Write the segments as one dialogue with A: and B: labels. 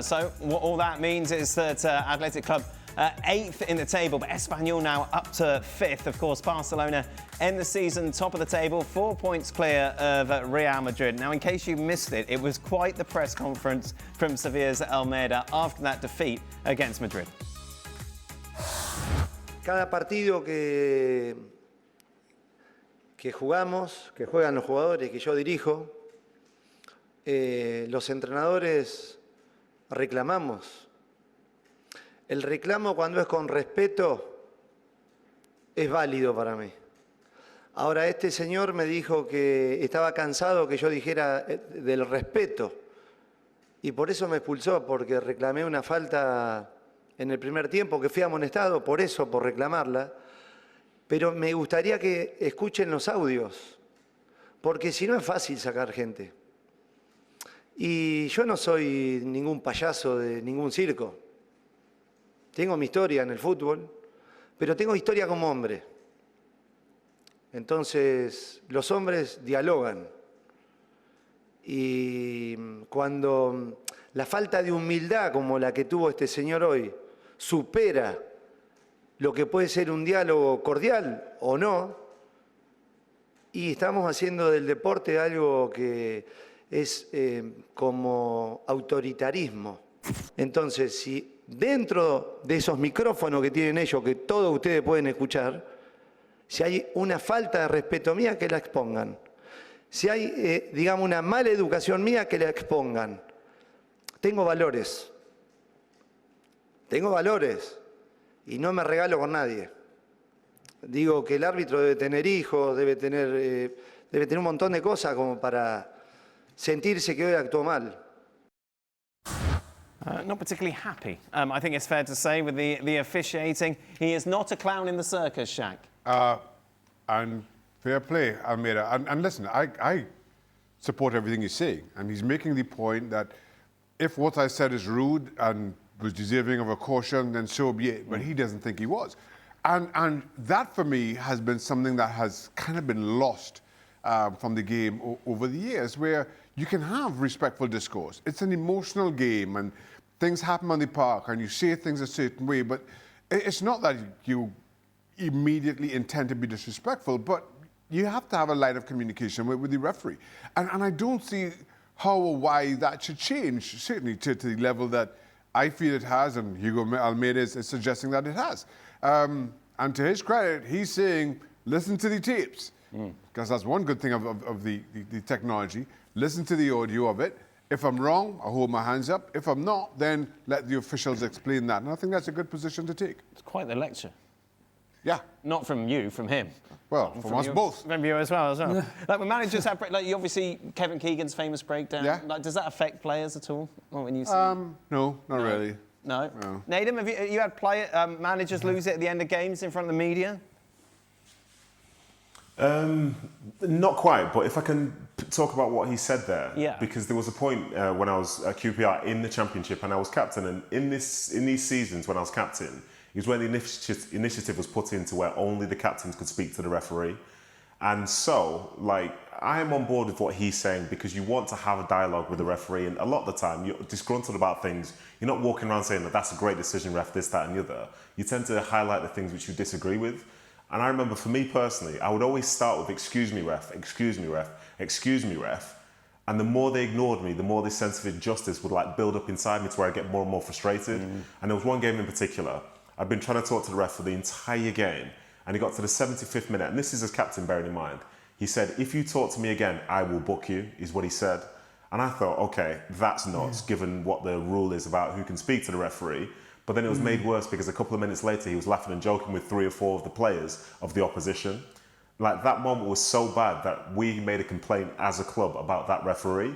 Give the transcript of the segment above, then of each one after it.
A: So what all that means is that Athletic Club 8th in the table, but Espanyol now up to 5th. Of course, Barcelona end the season top of the table, 4 points clear of Real Madrid. Now, in case you missed it, it was quite the press conference from Matias Almeyda after that defeat against Madrid.
B: Cada partido que jugamos, que juegan los jugadores, que yo dirijo, los entrenadores reclamamos. El reclamo, cuando es con respeto, es válido para mí. Ahora, este señor me dijo que estaba cansado que yo dijera del respeto y por eso me expulsó, porque reclamé una falta en el primer tiempo, que fui amonestado por eso, por reclamarla. Pero me gustaría que escuchen los audios, porque si no es fácil sacar gente. Y yo no soy ningún payaso de ningún circo. Tengo mi historia en el fútbol, pero tengo historia como hombre. Entonces, los hombres dialogan. Y cuando la falta de humildad como la que tuvo este señor hoy supera lo que puede ser un diálogo cordial o no, y estamos haciendo del deporte algo que es como autoritarismo. Entonces, si dentro de esos micrófonos que tienen ellos, que todos ustedes pueden escuchar, si hay una falta de respeto mía, que la expongan. Si hay, digamos, una mala educación mía, que la expongan. Tengo valores. Tengo valores. Y no me regalo con nadie. Digo que el árbitro debe tener hijos, debe tener un montón de cosas como para sentirse que hoy actuó mal.
A: Not particularly happy, I think it's fair to say, with the officiating. He is not a clown in the circus, Shaq.
C: And fair play, Almeyda. And listen, I support everything he's saying. And he's making the point that if what I said is rude and was deserving of a caution, then so be it. But he doesn't think he was. And that, for me, has been something that has kind of been lost from the game over the years, where you can have respectful discourse. It's an emotional game, and things happen on the park, and you say things a certain way, but it's not that you immediately intend to be disrespectful, but you have to have a line of communication with the referee. And I don't see how or why that should change, certainly to the level that I feel it has, and Hugo Almeyda is suggesting that it has. And to his credit, he's saying, listen to the tapes, because that's one good thing of the technology. Listen to the audio of it. If I'm wrong, I hold my hands up. If I'm not, then let the officials explain that. And I think that's a good position to take.
A: It's quite the lecture.
C: Yeah.
A: Not from you, from him.
C: Well, from us both.
A: From you as well. Like, when managers have, like, you obviously, Kevin Keegan's famous breakdown.
C: Yeah.
A: Like, does that affect players at all? When you see
C: no, not really.
A: No?
C: No.
A: Nadem, have you had managers lose it at the end of games in front of the media?
D: Not quite, but if I can talk about what he said there,
A: yeah.
D: Because there was a point when I was at QPR in the Championship and I was captain, and in these seasons when I was captain, it was when the initiative was put into where only the captains could speak to the referee. And so, like, I am on board with what he's saying, because you want to have a dialogue with the referee, and a lot of the time you're disgruntled about things. You're not walking around saying that that's a great decision, ref, this, that and the other. You tend to highlight the things which you disagree with. And I remember, for me personally, I would always start with, excuse me, ref, excuse me, ref, excuse me, ref. And the more they ignored me, the more this sense of injustice would, like, build up inside me to where I get more and more frustrated. And there was one game in particular, I'd been trying to talk to the ref for the entire game, and he got to the 75th minute, and this is as captain, bearing in mind. He said, if you talk to me again, I will book you, is what he said. And I thought, okay, that's nuts, given what the rule is about who can speak to the referee. But then it was made worse, because a couple of minutes later, he was laughing and joking with 3 or 4 of the players of the opposition. Like, that moment was so bad that we made a complaint as a club about that referee,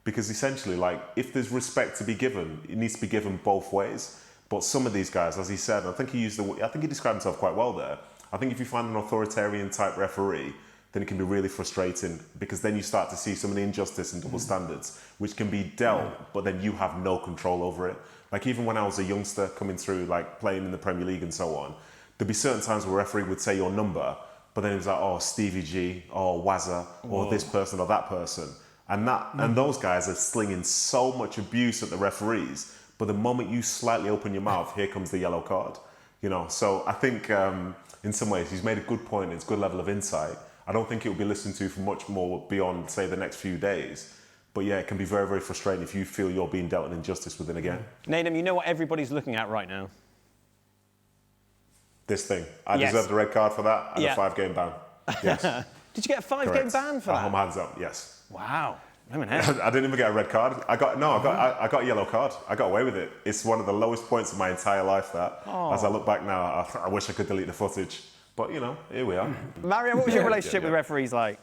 D: because essentially, like, if there's respect to be given, it needs to be given both ways. But some of these guys, as he said, I think he described himself quite well there. I think if you find an authoritarian type referee, then it can be really frustrating, because then you start to see some of the injustice and double standards, which can be dealt, but then you have no control over it. Like, even when I was a youngster coming through, like, playing in the Premier League and so on, there'd be certain times where a referee would say your number, but then it was like, oh, Stevie G, or Wazza, or this person or that person. And and those guys are slinging so much abuse at the referees. But the moment you slightly open your mouth, here comes the yellow card. You know, so I think in some ways he's made a good point. It's a good level of insight. I don't think it will be listened to for much more beyond, say, the next few days. But yeah, it can be very, very frustrating if you feel you're being dealt an injustice within a game.
A: Nedum, you know what everybody's looking at right now?
D: This thing. I deserved a red card for that and a 5-game ban. Yes.
A: Did you get a 5-game ban for that?
D: I hold my hands up, yes.
A: Wow.
D: I didn't even get a red card. I got a yellow card. I got away with it. It's one of the lowest points of my entire life, that. As I look back now, I wish I could delete the footage. But, you know, here we are.
A: Mario, what was your relationship with referees like?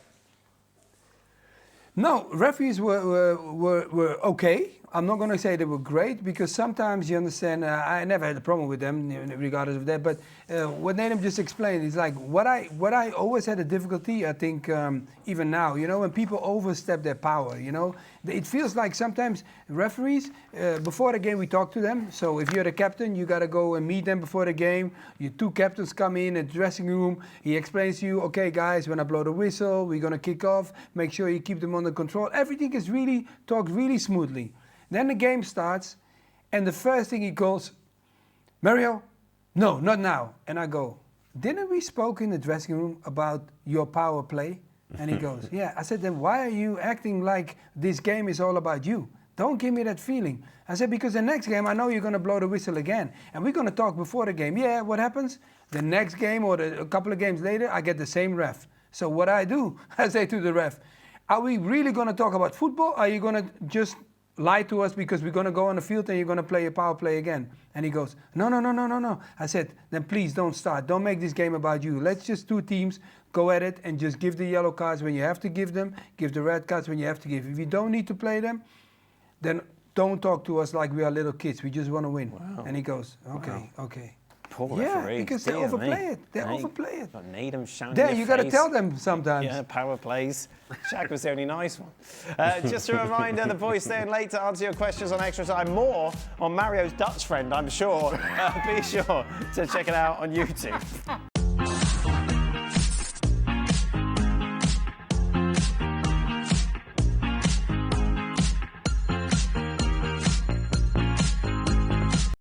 E: No, referees were okay. I'm not going to say they were great, because sometimes, you understand, I never had a problem with them, regardless of that. But what Nedum just explained is like what I always had a difficulty, I think, even now, you know, when people overstep their power, you know. It feels like sometimes referees, before the game we talk to them. So if you're the captain, you got to go and meet them before the game. Your 2 captains come in the dressing room. He explains to you, okay, guys, when I blow the whistle, we're going to kick off. Make sure you keep them under control. Everything is really talked really smoothly. Then the game starts, and the first thing he goes, Mario, no, not now. And I go, didn't we spoke in the dressing room about your power play? And he goes, yeah. I said, then why are you acting like this game is all about you? Don't give me that feeling. I said, because the next game, I know you're going to blow the whistle again. And we're going to talk before the game. Yeah, what happens? The next game or a couple of games later, I get the same ref. So what I do, I say to the ref, are we really going to talk about football? Or are you going to just lie to us because we're going to go on the field and you're going to play a power play again? And he goes, no. I said, then please don't start. Don't make this game about you. Let's just 2 teams go at it and just give the yellow cards when you have to give them, give the red cards when you have to give. If you don't need to play them, then don't talk to us like we are little kids. We just want to win.
A: Wow.
E: And he goes, okay.
A: Poor
E: yeah,
A: referees.
E: because they overplay it. They overplay it.
A: Got Nedum shouting
E: There,
A: in
E: you
A: your
E: got to
A: face.
E: tell them sometimes.
A: Yeah, power plays. Shaq was the only nice one. Just a reminder, the boys staying late to answer your questions on Extra Time. More on Mario's Dutch friend, I'm sure. Be sure to check it out on YouTube.